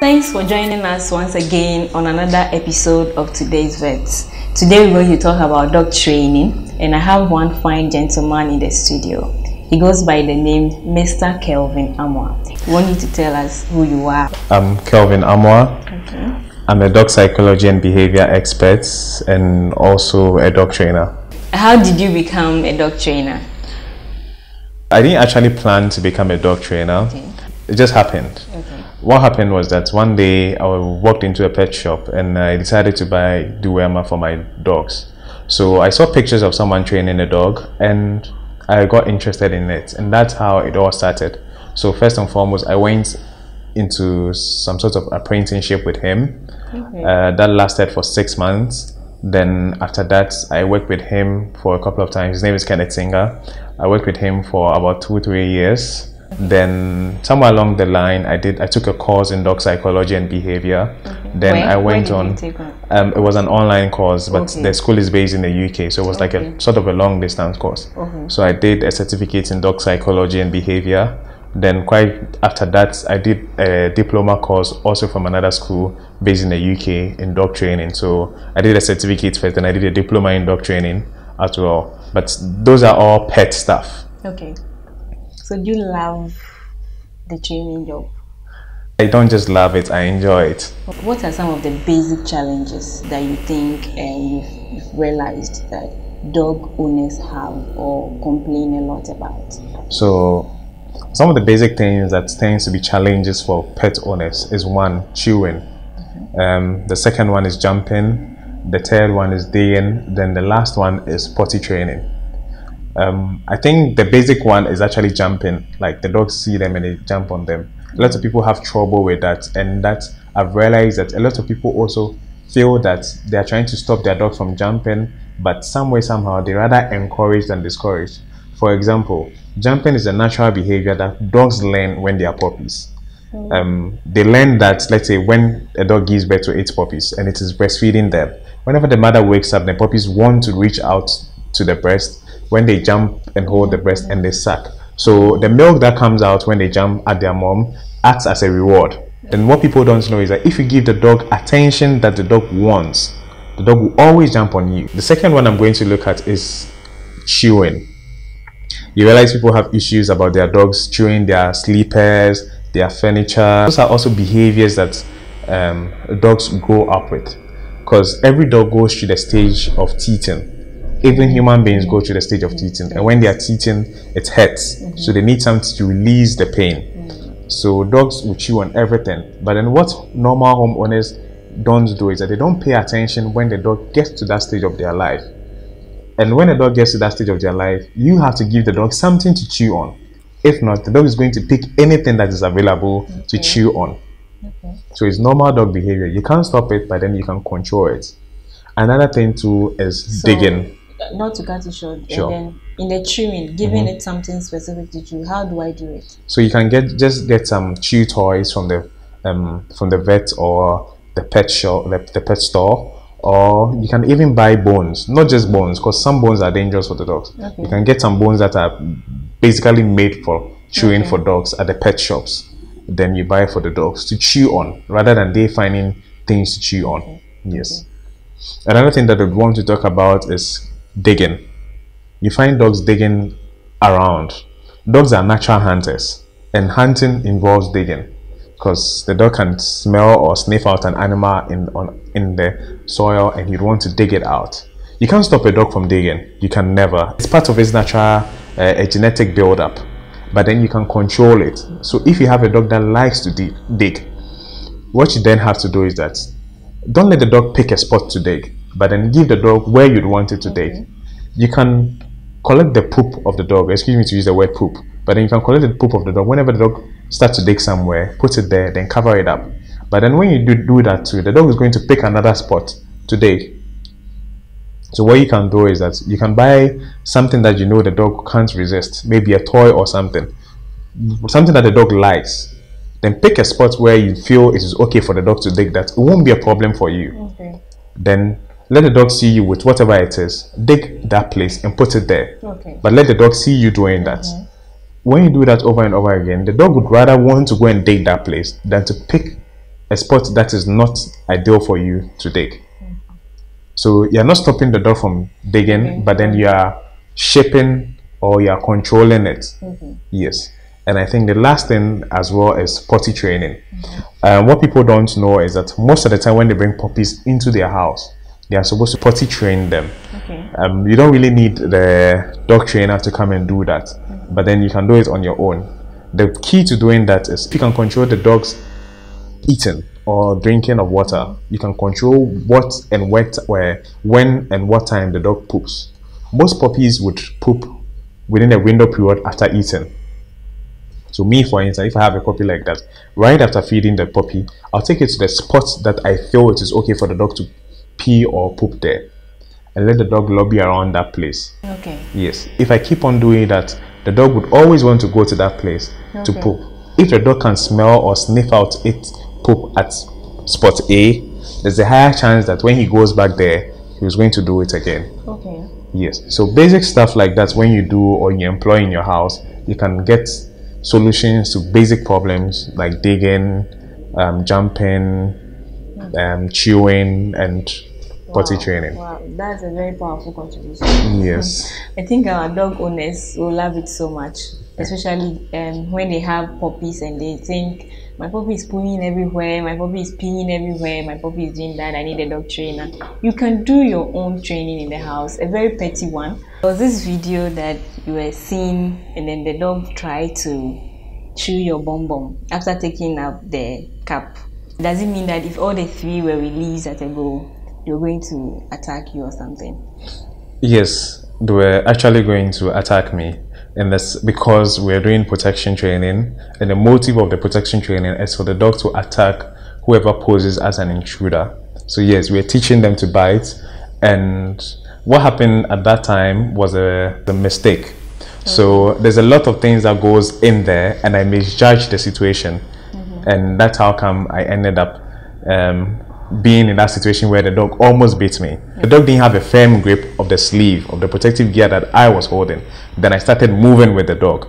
Thanks for joining us once again on another episode of Today's Vets. Today we're going to talk about dog training, and I have one fine gentleman in the studio. He goes by the name Mr. Kelvin Amwa. We want you to tell us who you are. I'm Kelvin Amwa. Okay. I'm a dog psychology and behavior expert and also a dog trainer. How did you become a dog trainer? I didn't actually plan to become a dog trainer. Okay. It just happened. Okay. What happened was that one day I walked into a pet shop and I decided to buy Duema for my dogs. So I saw pictures of someone training a dog and I got interested in it, and that's how it all started. So first and foremost, I went into some sort of apprenticeship with him. Okay. That lasted for 6 months. Then after that, I worked with him for a couple of times. His name is Kenneth Singer. I worked with him for about 2-3 years. Then somewhere along the line, I took a course in dog psychology and behavior. Okay. Then I went on. It was an online course, but the school is based in the UK, so it was like a sort of a long distance course. So I did a certificate in dog psychology and behavior. Then quite after that, I did a diploma course also from another school based in the UK in dog training. So I did a certificate first, and I did a diploma in dog training as well. But those are all pet stuff. Okay. So do you love the training job? I don't just love it, I enjoy it. What are some of the basic challenges that you think you've realized that dog owners have or complain a lot about? So some of the basic things that tends to be challenges for pet owners is one, chewing. The second one is jumping. The third one is digging. Then the last one is potty training. I think the basic one is actually jumping. Like the dogs see them and they jump on them. A lot of people have trouble with that, and that I've realized that a lot of people also feel that they are trying to stop their dog from jumping, but some way somehow they rather encourage than discourage. For example, jumping is a natural behavior that dogs learn when they are puppies. They learn that, let's say, when a dog gives birth to 8 puppies and it is breastfeeding them, whenever the mother wakes up, the puppies want to reach out to the breast when they jump and hold the breast and they suck. So the milk that comes out when they jump at their mom acts as a reward. And what people don't know is that if you give the dog attention that the dog wants, the dog will always jump on you. The second one I'm going to look at is chewing. You realize people have issues about their dogs chewing their sleepers, their furniture. Those are also behaviors that dogs grow up with, because every dog goes through the stage of teething. Even human beings go through the stage of teething, and when they are teething, it hurts. So they need something to release the pain. So dogs will chew on everything. But then what normal homeowners don't do is that they don't pay attention when the dog gets to that stage of their life. And when the dog gets to that stage of their life, you have to give the dog something to chew on. If not, the dog is going to pick anything that is available to chew on. So it's normal dog behavior. You can't stop it, but then you can control it. Another thing too is digging. Not to cut it short, sure. And then in the chewing, giving it something specific to chew, how do I do it? So you can just get some chew toys from the vet or the pet shop, the pet store, or you can even buy bones. Not just bones, because some bones are dangerous for the dogs. You can get some bones that are basically made for chewing for dogs at the pet shops. Then you buy for the dogs to chew on, rather than they finding things to chew on. Yes. Another thing that I want to talk about is digging. You find dogs digging around. Dogs are natural hunters, and hunting involves digging, because the dog can smell or sniff out an animal in the soil and you'd want to dig it out. You can't stop a dog from digging. You can never. It's part of its natural a genetic build-up, but then you can control it. So if you have a dog that likes to dig, what you then have to do is that don't let the dog pick a spot to dig, but then give the dog where you'd want it to dig. You can collect the poop of the dog, excuse me to use the word poop, but then you can collect the poop of the dog whenever the dog starts to dig somewhere, put it there, then cover it up. But then when you do that too, the dog is going to pick another spot to dig. So what you can do is that you can buy something that you know the dog can't resist, maybe a toy or something that the dog likes. Then pick a spot where you feel it is okay for the dog to dig that. It won't be a problem for you. Then let the dog see you with whatever it is. Dig that place and put it there. But let the dog see you doing that. When you do that over and over again, the dog would rather want to go and dig that place than to pick a spot that is not ideal for you to dig. So you're not stopping the dog from digging, but then you are shaping or you are controlling it. Yes. And I think the last thing as well is potty training. What people don't know is that most of the time when they bring puppies into their house, they are supposed to potty train them. You don't really need the dog trainer to come and do that, but then you can do it on your own. The key to doing that is you can control the dog's eating or drinking of water. You can control what and when and what time the dog poops. Most puppies would poop within a window period after eating. So me, for instance, if I have a puppy like that, right after feeding the puppy, I'll take it to the spot that I feel it is okay for the dog to pee or poop there, and let the dog lobby around that place. Yes. If I keep on doing that, the dog would always want to go to that place to poop. If the dog can smell or sniff out its poop at spot A, there's a higher chance that when he goes back there, he's going to do it again. Yes. So basic stuff like that, when you do or you employ in your house, you can get solutions to basic problems like digging, jumping, chewing, and potty training. Wow, that's a very powerful contribution. Yes. I think our dog owners will love it so much, especially when they have puppies and they think, my puppy is pooing everywhere, my puppy is peeing everywhere, my puppy is doing that, I need a dog trainer. You can do your own training in the house, a very petty one. There was this video that you were seeing, and then the dog tried to chew your bum bum after taking out the cap. Does it mean that if all the three were released at a go, you're going to attack you or something? Yes, they were actually going to attack me, and that's because we're doing protection training, and the motive of the protection training is for the dog to attack whoever poses as an intruder. So yes, we're teaching them to bite, and what happened at that time was a mistake. So there's a lot of things that goes in there, and I misjudged the situation, and that's how come I ended up being in that situation where the dog almost bit me. The dog didn't have a firm grip of the sleeve of the protective gear that I was holding. Then I started moving with the dog.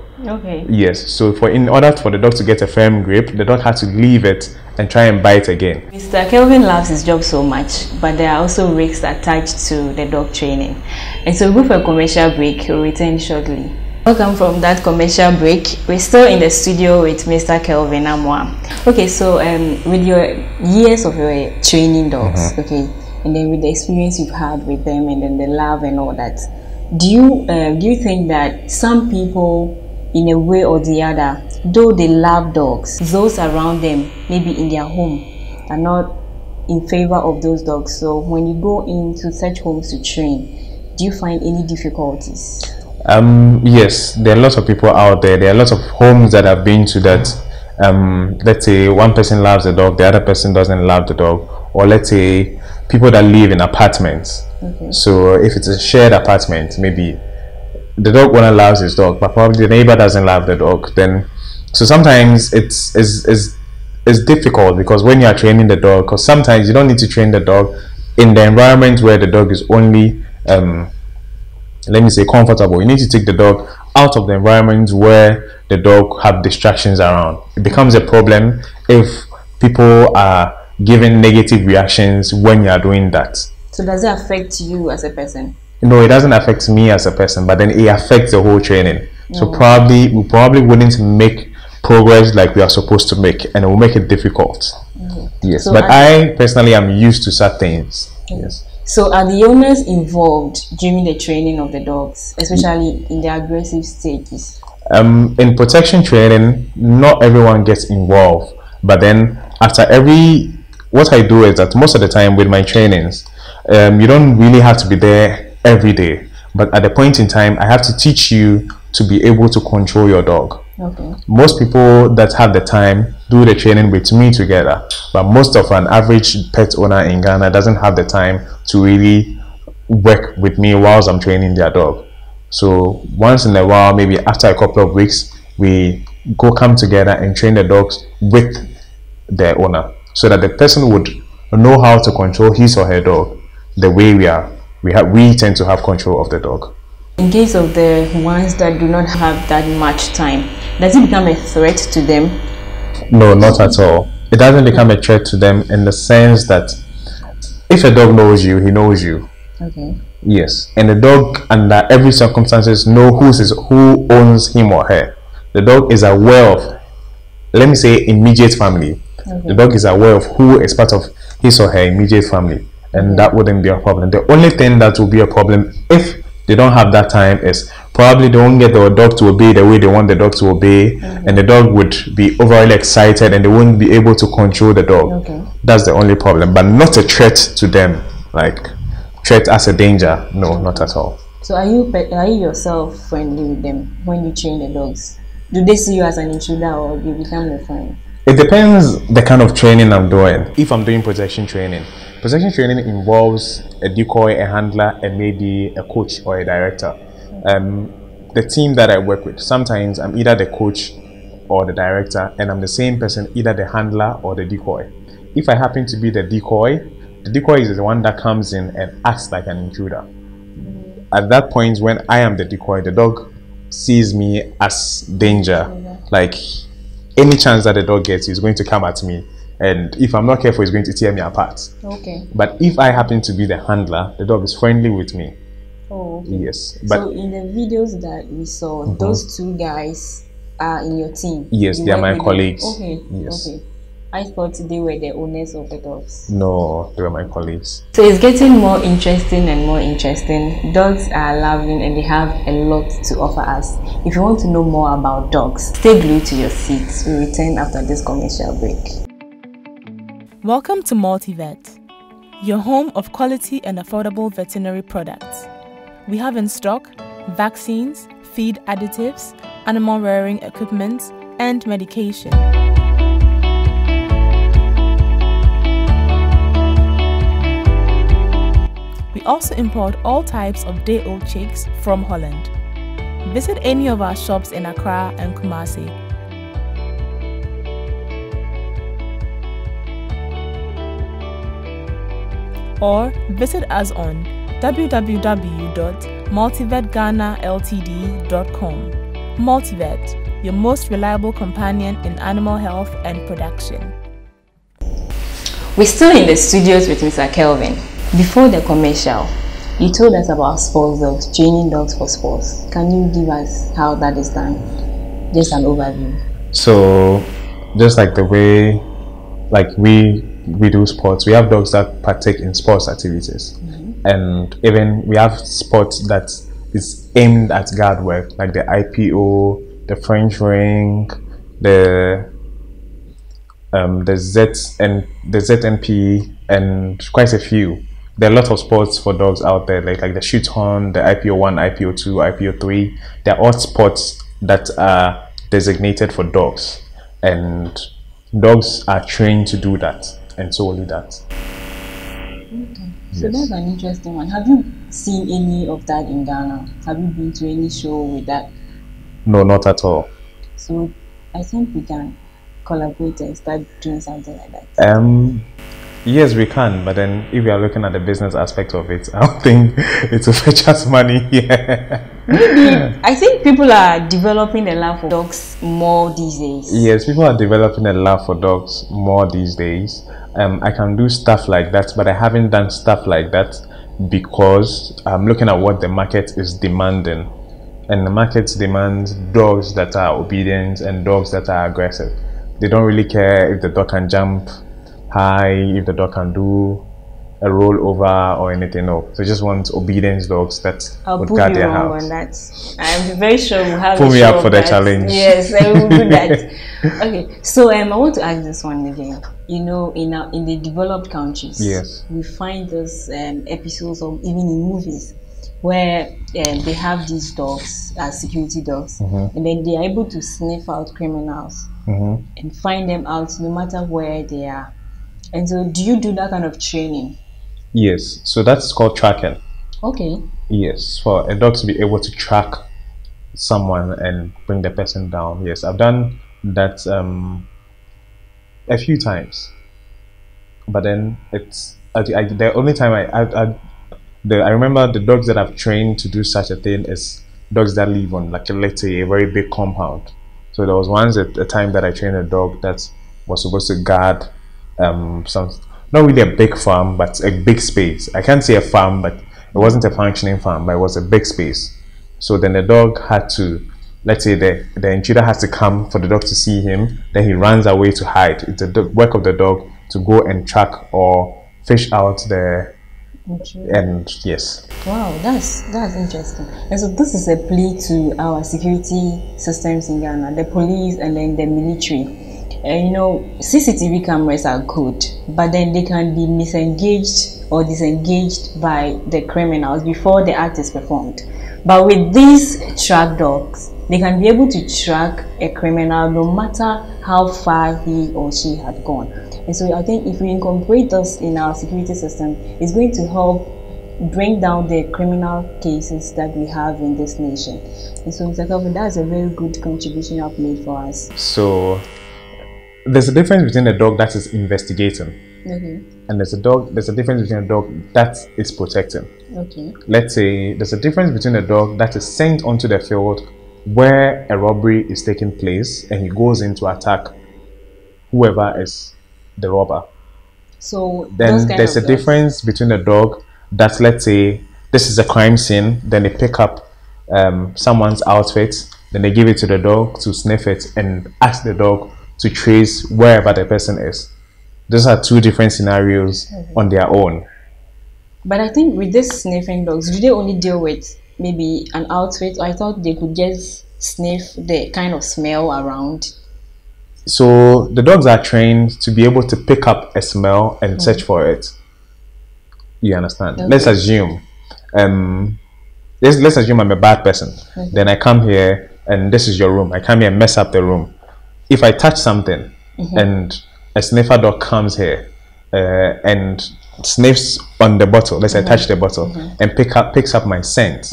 Yes, so in order for the dog to get a firm grip, the dog had to leave it and try and bite again. Mr. Kelvin loves his job so much, but there are also risks attached to the dog training. And so we'll go for a commercial break. We'll return shortly. Welcome from that commercial break. We're still in the studio with Mr. Kelvin Amwa. Okay, so with your years of your training dogs, and then with the experience you've had with them, and then the love and all that, do you think that some people, in a way or the other, though they love dogs, those around them, maybe in their home, are not in favor of those dogs? So when you go into such homes to train, do you find any difficulties? Yes, there are lots of people out there. There are lots of homes that I've been to that let's say one person loves the dog, the other person doesn't love the dog, or let's say people that live in apartments. So if it's a shared apartment, maybe the dog owner loves his dog, but probably the neighbor doesn't love the dog. Then so sometimes it's difficult, because when you are training the dog, because sometimes you don't need to train the dog in the environment where the dog is only let me say comfortable. You need to take the dog out of the environment where the dog have distractions around. It becomes a problem if people are giving negative reactions when you are doing that. So does it affect you as a person? No, it doesn't affect me as a person, but then it affects the whole training. So we probably wouldn't make progress like we are supposed to make, and it will make it difficult. Yes, so but I personally am used to such things. Yes. So are the owners involved during the training of the dogs, especially in the aggressive stages? In protection training, not everyone gets involved, but then after what I do is that most of the time with my trainings, you don't really have to be there every day, but at the point in time, I have to teach you to be able to control your dog. Most people that have the time do the training with me together, but most of an average pet owner in Ghana doesn't have the time to really work with me whilst I'm training their dog. So once in a while, maybe after a couple of weeks, we come together and train the dogs with their owner, so that the person would know how to control his or her dog the way we tend to have control of the dog. In case of the ones that do not have that much time, does it become a threat to them? No, not at all. it doesn't become a threat to them in the sense that if a dog knows you, he knows you. Okay. Yes, and the dog under every circumstances know who owns him or her. The dog is aware of, let me say, immediate family. Okay. The dog is aware of who is part of his or her immediate family, and that wouldn't be a problem. The only thing that will be a problem if they don't have that time is probably they won't get the dog to obey the way they want the dog to obey, and the dog would be overly excited and they won't be able to control the dog. Okay. That's the only problem, but not a threat to them, like threat as a danger. No, not at all. So are you yourself friendly with them when you train the dogs? Do they see you as an intruder or you become their friend? It depends the kind of training I'm doing. If I'm doing protection training involves a decoy, a handler, and maybe a coach or a director. The team that I work with, sometimes I'm either the coach or the director, and I'm the same person, either the handler or the decoy. If I happen to be the decoy is the one that comes in and acts like an intruder. At that point, when I am the decoy, the dog sees me as danger. Like any chance that the dog gets, he's going to come at me, and if I'm not careful, he's going to tear me apart. Okay. But if I happen to be the handler, the dog is friendly with me. Oh, okay. Yes. But so in the videos that we saw, those two guys are in your team? Yes, they are my colleagues. Okay. Yes. Okay. I thought they were the owners of the dogs. No, they were my colleagues. So it's getting more interesting and more interesting. Dogs are loving and they have a lot to offer us. If you want to know more about dogs, stay glued to your seats. We return after this commercial break. Welcome to Multivet, your home of quality and affordable veterinary products. We have in stock vaccines, feed additives, animal rearing equipment, and medication. We also import all types of day-old chicks from Holland. Visit any of our shops in Accra and Kumasi. Or visit us on www.multivetghanaltd.com. Multivet, your most reliable companion in animal health and production. We're still in the studios with Mr. Kelvin. Before the commercial, you told us about sports dogs, training dogs for sports. Can you give us how that is done? Just an overview. So, just like the way, like we do sports, we have dogs that partake in sports activities, and even we have sports that is aimed at guard work, like the IPO, the French ring, the ZNP, and quite a few. There are a lot of sports for dogs out there, like the shoot horn, the IPO 1, IPO 2, IPO 3. They're all sports that are designated for dogs, and dogs are trained to do that, and solely that. Okay. So that's an interesting one. Have you seen any of that in Ghana? Have you been to any show with that? No, not at all. So I think we can collaborate and start doing something like that. Yes, we can, but then if we are looking at the business aspect of it, I don't think it will fetch us money. Maybe. I think people are developing a love for dogs more these days. Yes, people are developing a love for dogs more these days. I can do stuff like that, but I haven't done stuff like that because I'm looking at what the market is demanding. And the market demands dogs that are obedient and dogs that are aggressive. They don't really care if the dog can jump high, if the dog can do a roll over or anything. No, they just want obedience dogs that would guard their house. On that. I'm very sure we'll have put me up for the challenge. Yes, I will do that. Okay, so I want to ask this one again. You know, in the developed countries, yes, we find those episodes of even in movies where they have these dogs as security dogs, and then they are able to sniff out criminals and find them out no matter where they are. And so, do you do that kind of training? Yes, so that's called tracking. Okay. Yes, for a dog to be able to track someone and bring the person down. Yes, I've done that a few times, but then it's the only time I remember the dogs that I've trained to do such a thing is dogs that live on, like, let's say, a very big compound. So there was once a time that I trained a dog that was supposed to guard some, not really a big farm, but a big space. I can't say a farm, but it wasn't a functioning farm, but it was a big space. So then the dog had to, let's say the intruder has to come for the dog to see him, then he runs away to hide. It's the work of the dog to go and track or fish out the and yes. Wow, that's interesting. And so this is a plea to our security systems in Ghana, the police and then the military. You know, CCTV cameras are good, but then they can be misengaged or disengaged by the criminals before the act is performed. But with these track dogs, they can be able to track a criminal no matter how far he or she had gone. And so I think if we incorporate this in our security system, it's going to help bring down the criminal cases that we have in this nation. And so Mr. Kelvin, that's a very good contribution you have made for us. So there's a difference between a dog that is investigating, and there's a difference between a dog that is protecting. Let's say there's a difference between a dog that is sent onto the field where a robbery is taking place and he goes in to attack whoever is the robber. So then there's a difference between a dog that, let's say this is a crime scene, then they pick up someone's outfit, then they give it to the dog to sniff it and ask the dog to trace wherever the person is. Those are two different scenarios on their own. But I think with these sniffing dogs, do they only deal with maybe an outfit? Or I thought they could just sniff the kind of smell around. So the dogs are trained to be able to pick up a smell and search for it. You understand? Let's assume let's assume I'm a bad person. Then I come here and this is your room. I come here and mess up the room. If I touch something and a sniffer dog comes here and sniffs on the bottle, let's say I touch the bottle and picks up my scent,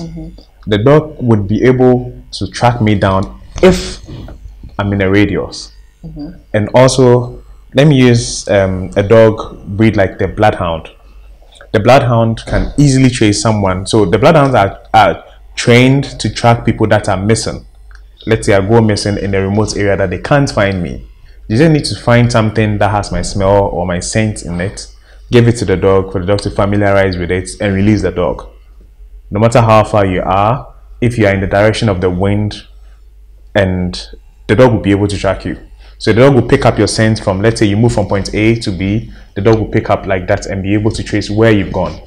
the dog would be able to track me down if I'm in a radius. And also, let me use a dog breed like the bloodhound. The bloodhound can easily trace someone. So the bloodhounds are trained to track people that are missing. Let's say I go missing in a remote area that they can't find me. You just need to find something that has my smell or my scent in it, give it to the dog for the dog to familiarize with it and release the dog. No matter how far you are, if you are in the direction of the wind, and the dog will be able to track you. So the dog will pick up your scent from, let's say you move from point A to B, the dog will pick up like that and be able to trace where you've gone.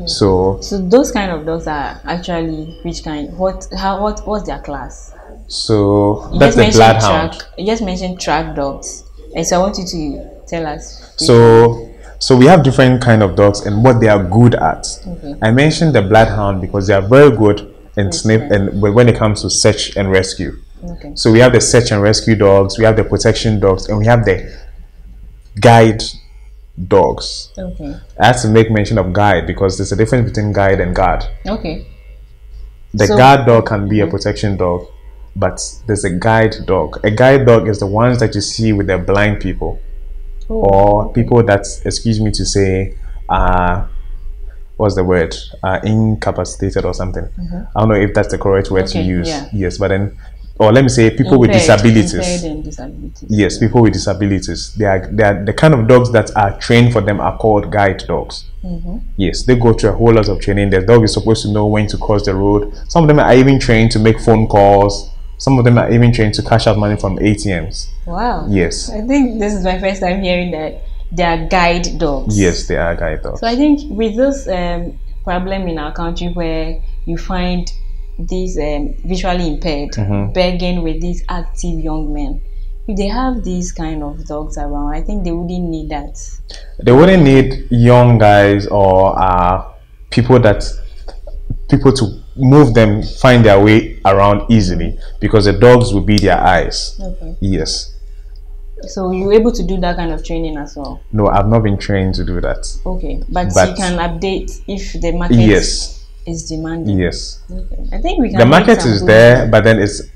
So those kind of dogs are actually which kind? What's their class? So that's the bloodhound. You just mentioned track dogs, and so I want you to tell us. So we have different kind of dogs and what they are good at. I mentioned the bloodhound because they are very good in sniff and when it comes to search and rescue. So we have the search and rescue dogs, we have the protection dogs, and we have the guide dogs. I have to make mention of guide because there's a difference between guide and guard. The guard dog can be a protection dog, but there's a guide dog. A guide dog is the ones that you see with the blind people, or people that, excuse me to say, what's the word? Incapacitated or something. I don't know if that's the correct word to use. Yes, but then, or let me say, people with disabilities. Yes, people with disabilities. They are the kind of dogs that are trained for them are called guide dogs. Yes, they go through a whole lot of training. The dog is supposed to know when to cross the road. Some of them are even trained to make phone calls. Some of them are even trained to cash out money from ATMs. Wow. Yes. I think this is my first time hearing that they are guide dogs. Yes, they are guide dogs. So I think with this problem in our country where you find these visually impaired begging with these active young men, if they have these kind of dogs around, I think they wouldn't need that. They wouldn't need young guys or people to move them, find their way around easily, because the dogs will be their eyes. Yes. So you were able to do that kind of training as well? No, I've not been trained to do that. But you can update if the market is demanding. Yes. I think we can. The market is there, but then it's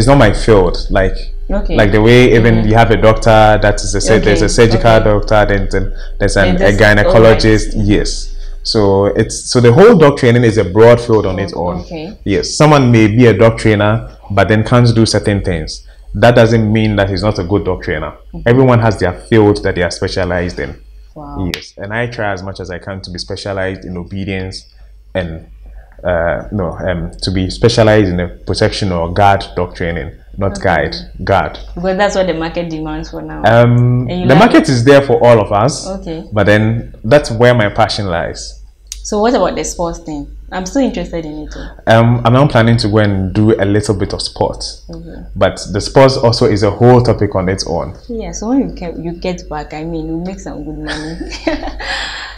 not my field. Like the way even you have a doctor that is there's a surgical doctor, then there's a gynecologist. Yes. So the whole dog training is a broad field on its own. Yes, someone may be a dog trainer but then can't do certain things. that doesn't mean that he's not a good dog trainer. Everyone has their field that they are specialized in. Wow. Yes, and I try as much as I can to be specialized in obedience and to be specialized in a protection or guard dog training, not guard. Because that's what the market demands for now. The market is there for all of us. Okay. But then that's where my passion lies. So what about the sports thing? I'm still interested in it too. I'm now planning to go and do a little bit of sports. But the sports also is a whole topic on its own. Yeah, so when you get back, I mean, you'll make some good money.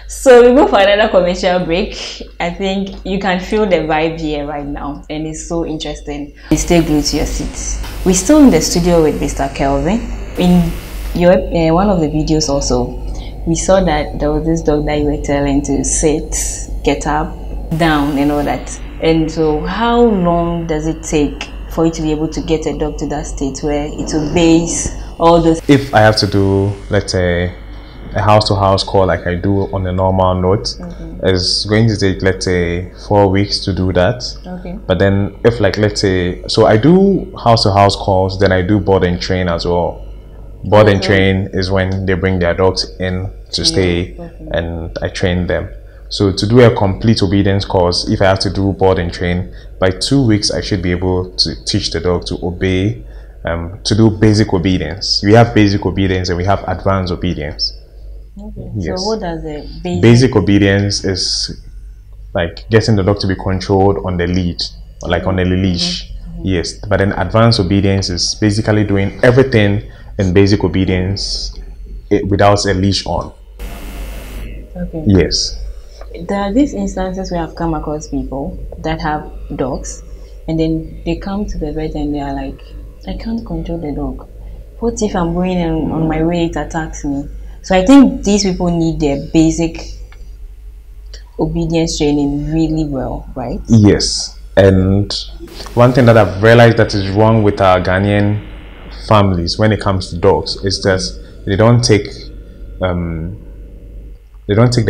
So we go for another commercial break. I think you can feel the vibe here right now, and it's so interesting. Stay glued to your seats. We're still in the studio with Mr. Kelvin. In your one of the videos also, we saw that there was this dog that you were telling to sit, get up, down, and all that. And so how long does it take for you to be able to get a dog to that state where it obeys all those? If I have to do, let's say, a house-to-house call like I do on a normal note, it's going to take, let's say, 4 weeks to do that. Okay. But then if, like, let's say, so I do house-to-house calls, then I do board and train as well. Board and train is when they bring their dogs in to stay, and I train them. So to do a complete obedience course, if I have to do board and train, by 2 weeks I should be able to teach the dog to obey, to do basic obedience. We have basic obedience and we have advanced obedience. Okay. Yes. So what does the basic obedience is like getting the dog to be controlled on the lead, or like on a leash. Yes. But then advanced obedience is basically doing everything in basic obedience without a leash on. Okay. Yes. There are these instances where I've come across people that have dogs, and then they come to the vet and they are like, I can't control the dog. What if I'm going and on my way it attacks me? So I think these people need their basic obedience training really well, right? Yes. And one thing that I've realized that is wrong with our Ghanaian families when it comes to dogs is that they don't take the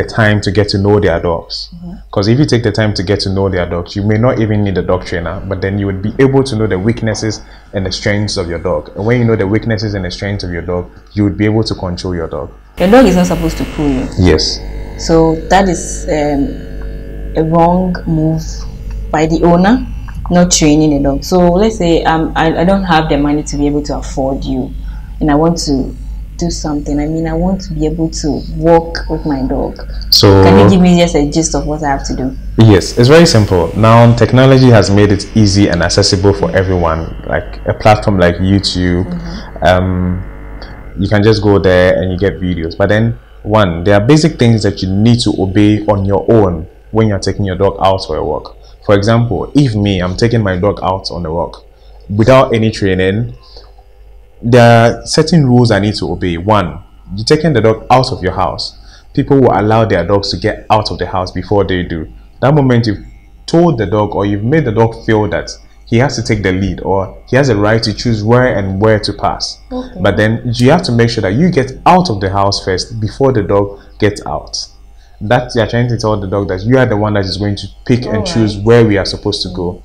time to get to know their dogs. Because if you take the time to get to know their dogs, you may not even need a dog trainer, but then you would be able to know the weaknesses and the strengths of your dog. And when you know the weaknesses and the strengths of your dog, you would be able to control your dog. Your dog is not supposed to pull you. Yes. So that is a wrong move by the owner, not training a dog. So let's say I don't have the money to be able to afford you, and I want to do something. I mean, I want to be able to walk with my dog. So can you give me just a gist of what I have to do? Yes, it's very simple. Now technology has made it easy and accessible for everyone, like a platform like YouTube. You can just go there and you get videos. But then there are basic things that you need to obey on your own when you're taking your dog out for a walk. For example, if I'm taking my dog out on a walk without any training, there are certain rules I need to obey. One, you're taking the dog out of your house. People will allow their dogs to get out of the house before they do. That moment you've told the dog, or you've made the dog feel that he has to take the lead, or he has a right to choose where to pass. But then you have to make sure that you get out of the house first before the dog gets out. That you're trying to tell the dog that you are the one that is going to pick and choose where we are supposed to go.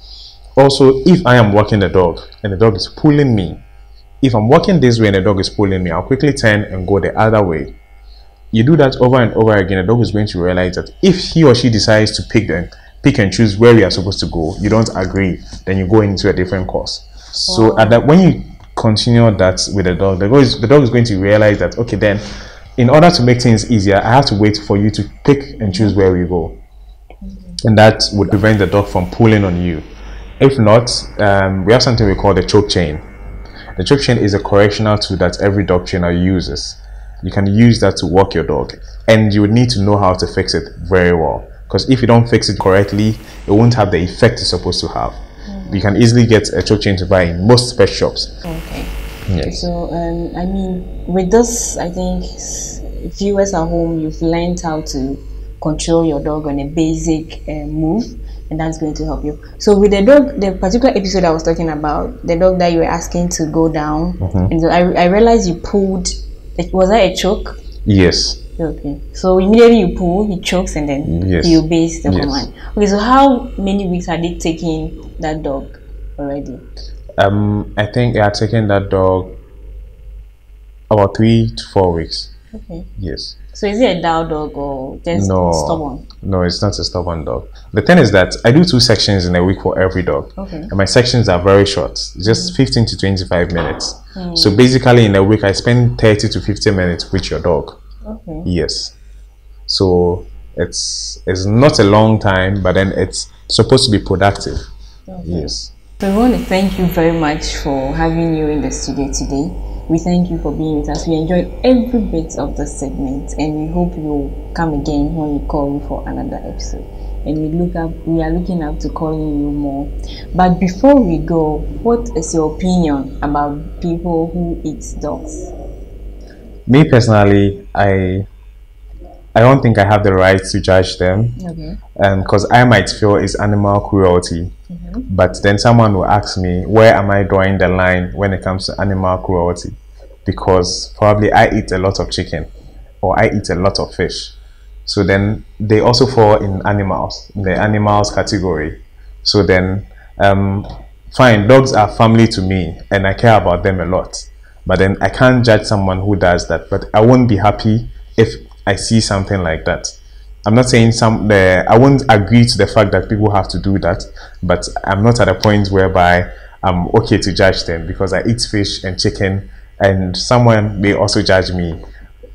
Also, if I am walking the dog and the dog is pulling me, if I'm walking this way and the dog is pulling me, I'll quickly turn and go the other way. You do that over and over again, the dog is going to realize that if he or she decides to pick and choose where we are supposed to go, you don't agree, then you go into a different course. So at that, when you continue that with the dog is going to realize that, okay, then in order to make things easier, I have to wait for you to pick and choose where we go. And that would prevent the dog from pulling on you. If not, we have something we call the choke chain. The choke chain is a correctional tool that every dog trainer uses. You can use that to walk your dog, and you would need to know how to fix it very well, because if you don't fix it correctly, it won't have the effect it's supposed to have. You can easily get a choke chain to buy in most pet shops. Okay. Yes. So I mean, with this, I think viewers at home, you've learned how to control your dog on a basic move, and that's going to help you. So with the dog, the particular episode I was talking about, the dog that you were asking to go down, and so I realized you pulled. Was that a choke? Yes. Okay. So immediately you pull, he chokes, and then he obeys the command. Okay. So how many weeks had it taken that dog already? I think it had taken that dog about 3 to 4 weeks. Okay. Yes. So is it a dull dog or just stubborn? No, it's not a stubborn dog. The thing is that I do 2 sections in a week for every dog. Okay. And my sections are very short, just 15 to 25 minutes. So basically in a week I spend 30 to 50 minutes with your dog. Okay. Yes. So it's not a long time, but then it's supposed to be productive. Okay. Yes. So we want to thank you very much for having you in the studio today. We thank you for being with us. We enjoyed every bit of the segment, and we hope you'll come again when we call you for another episode. And we are looking up to calling you more. But before we go, what is your opinion about people who eat dogs? Me personally, I don't think I have the right to judge them. Okay. Because I might feel it's animal cruelty. But then someone will ask me, where am I drawing the line when it comes to animal cruelty? Because probably I eat a lot of chicken or I eat a lot of fish. So then they also fall in the animals category. So then, fine, dogs are family to me and I care about them a lot. But then I can't judge someone who does that. But I won't be happy if I see something like that. I'm not saying I won't agree to the fact that people have to do that, but I'm not at a point whereby I'm okay to judge them because I eat fish and chicken, and someone may also judge me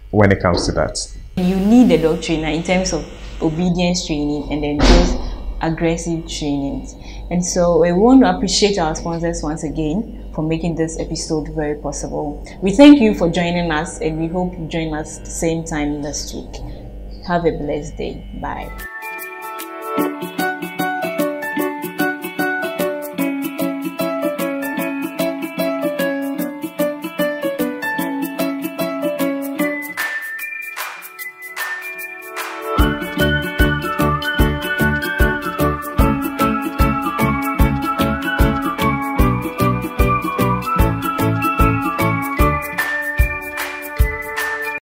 when it comes to that. You need a dog trainer in terms of obedience training and then those aggressive trainings. And so we want to appreciate our sponsors once again for making this episode very possible. We thank you for joining us, and we hope you join us the same time next week. Have a blessed day. Bye.